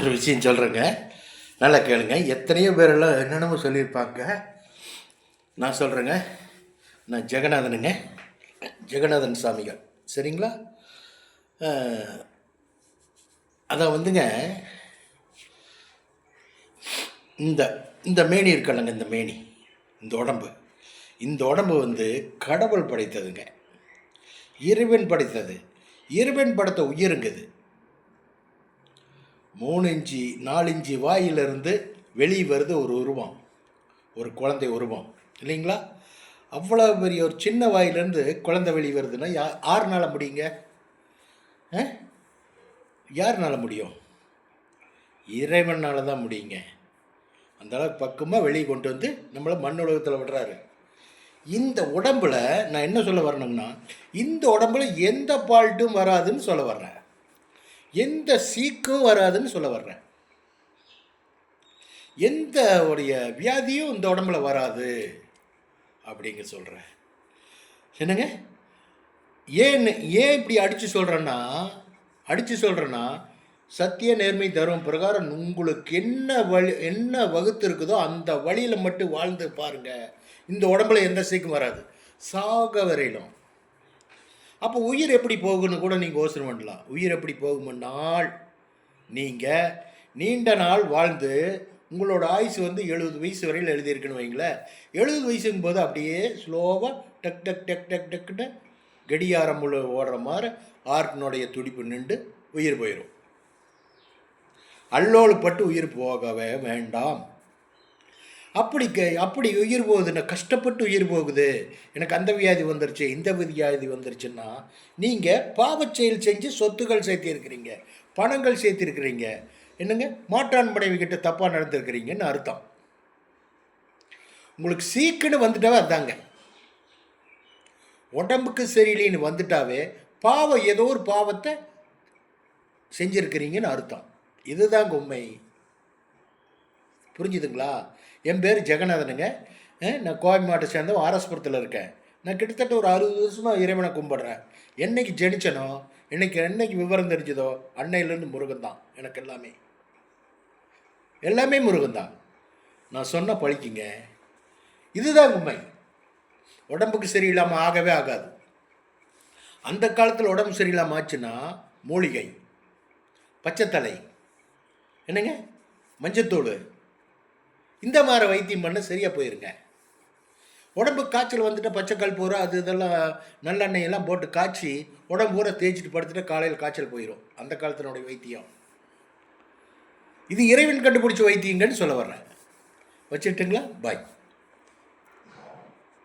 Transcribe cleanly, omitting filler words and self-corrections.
ஒரு விஷயம் சொல்கிறேங்க, நல்லா கேளுங்க. எத்தனையோ பேரெல்லாம் என்னென்னமோ சொல்லியிருப்பாங்க. நான் சொல்கிறேங்க, நான் ஜெகநாதனுங்க, ஜெகநாதன் சாமிகள், சரிங்களா? அதான் வந்துங்க, இந்த இந்த மேனி இருக்கலங்க, இந்த மேனி, இந்த உடம்பு வந்து கடவுள் படைத்ததுங்க, இறைவன் படைத்தது. இறைவன் படைத்த உயிருங்குது. 3 இன்ச்சு 4 இன்ச்சு வாயிலிருந்து வெளியே வருது ஒரு உருவம், ஒரு குழந்தை உருவம், இல்லைங்களா? அவ்வளோ பெரிய ஒரு சின்ன வாயிலேருந்து குழந்தை வெளியே வருதுன்னா யாருனால முடியுங்க? யாருனால முடியும்? இறைவனால் தான் முடியுங்க. அந்தளவுக்கு பக்கமாக வெளியே கொண்டு வந்து நம்மளை மண் உலகத்தில் விடுறாரு. இந்த உடம்பில் நான் என்ன சொல்ல வரணுங்கன்னா, இந்த உடம்பில் எந்த பால்ட்டும் வராதுன்னு சொல்ல வர்றேன், எந்த சீக்கும் வராதுன்னு சொல்ல வர்றேன், எந்த உடைய வியாதியும் இந்த உடம்புல வராது அப்படிங்க சொல்கிறேன். என்னங்க, ஏன் இப்படி அடித்து சொல்கிறேன்னா சத்திய நேர்மை தரும் பிரகாரம் உங்களுக்கு என்ன வகுத்து இருக்குதோ அந்த வழியில் மட்டும் வாழ்ந்து பாருங்கள். இந்த உடம்புல எந்த சீக்கும் வராது, சாக வரையிலும். அப்போ உயிர் எப்படி போகுன்னு கூட நீங்கள் யோசனை பண்ணலாம். உயிர் எப்படி போகும்னால், நீங்கள் நீண்ட நாள் வாழ்ந்து உங்களோட ஆயுசு வந்து 70 வயசு வரையில் எழுதியிருக்குன்னு வைங்களேன். 70 வயசுங்கும் போது அப்படியே ஸ்லோவாக டக் டக் டக் டக் டக்குன்னு கடியாரம் ஓடுற மாதிரி ஆர்ட்டினுடைய துடிப்பு நின்று உயிர் போயிடும். அல்லோலுப்பட்டு உயிர் போகவே வேண்டாம். அப்படி உயிர் போகுதுன்னா, கஷ்டப்பட்டு உயிர் போகுது, எனக்கு அந்த வியாதி வந்துருச்சு இந்த வியாதி வந்துருச்சுன்னா, நீங்கள் பாவச்செயல் செஞ்சு சொத்துக்கள் சேர்த்திருக்கிறீங்க, பணங்கள் சேர்த்திருக்கிறீங்க, என்னங்க மாற்றான் மனைவி கிட்ட தப்பாக நடந்திருக்கிறீங்கன்னு அர்த்தம். உங்களுக்கு சீக்குன்னு வந்துட்டாவே அதாங்க. உடம்புக்கு சரியில்லைன்னு வந்துட்டாவே பாவம், ஏதோ ஒரு பாவத்தை செஞ்சுருக்கிறீங்கன்னு அர்த்தம். இதுதாங்க உண்மை. புரிஞ்சுதுங்களா? என் பேர் ஜெகநாதனுங்க. நான் கோவை மாவட்டத்தை சேர்ந்த ஆர்எஸ்புரத்தில் இருக்கேன். நான் கிட்டத்தட்ட ஒரு 60 வருஷமாக இறைவனை கும்பிட்றேன். என்னைக்கு ஜெனிச்சனோ, என்னைக்கு விவரம் தெரிஞ்சதோ, அன்னையிலேருந்து முருகன் தான் எனக்கு எல்லாமே முருகன் தான். நான் சொன்ன பழிக்குங்க. இதுதான் உண்மை. உடம்புக்கு சரியில்லாமல் ஆகவே ஆகாது. அந்த காலத்தில் உடம்பு சரியில்லாமல் ஆச்சுன்னா மூலிகை, பச்சைத்தலை, என்னங்க மஞ்சத்தூள், இந்த மாதிரி வைத்தியம் பண்ண சரியாக போயிருங்க. உடம்பு காய்ச்சல் வந்துட்டு பச்சைக்கால் பூரா இதெல்லாம் நல்லெண்ணெயெல்லாம் போட்டு காய்ச்சி உடம்பு பூரா தேய்ச்சிட்டு படுத்துட்டு காலையில் காய்ச்சல் போயிடும். அந்த காலத்தினுடைய வைத்தியம் இது. இறைவன் கண்டுபிடிச்ச வைத்தியங்கன்னு சொல்ல வர்றேன். வச்சுட்டுங்களா? பாய்.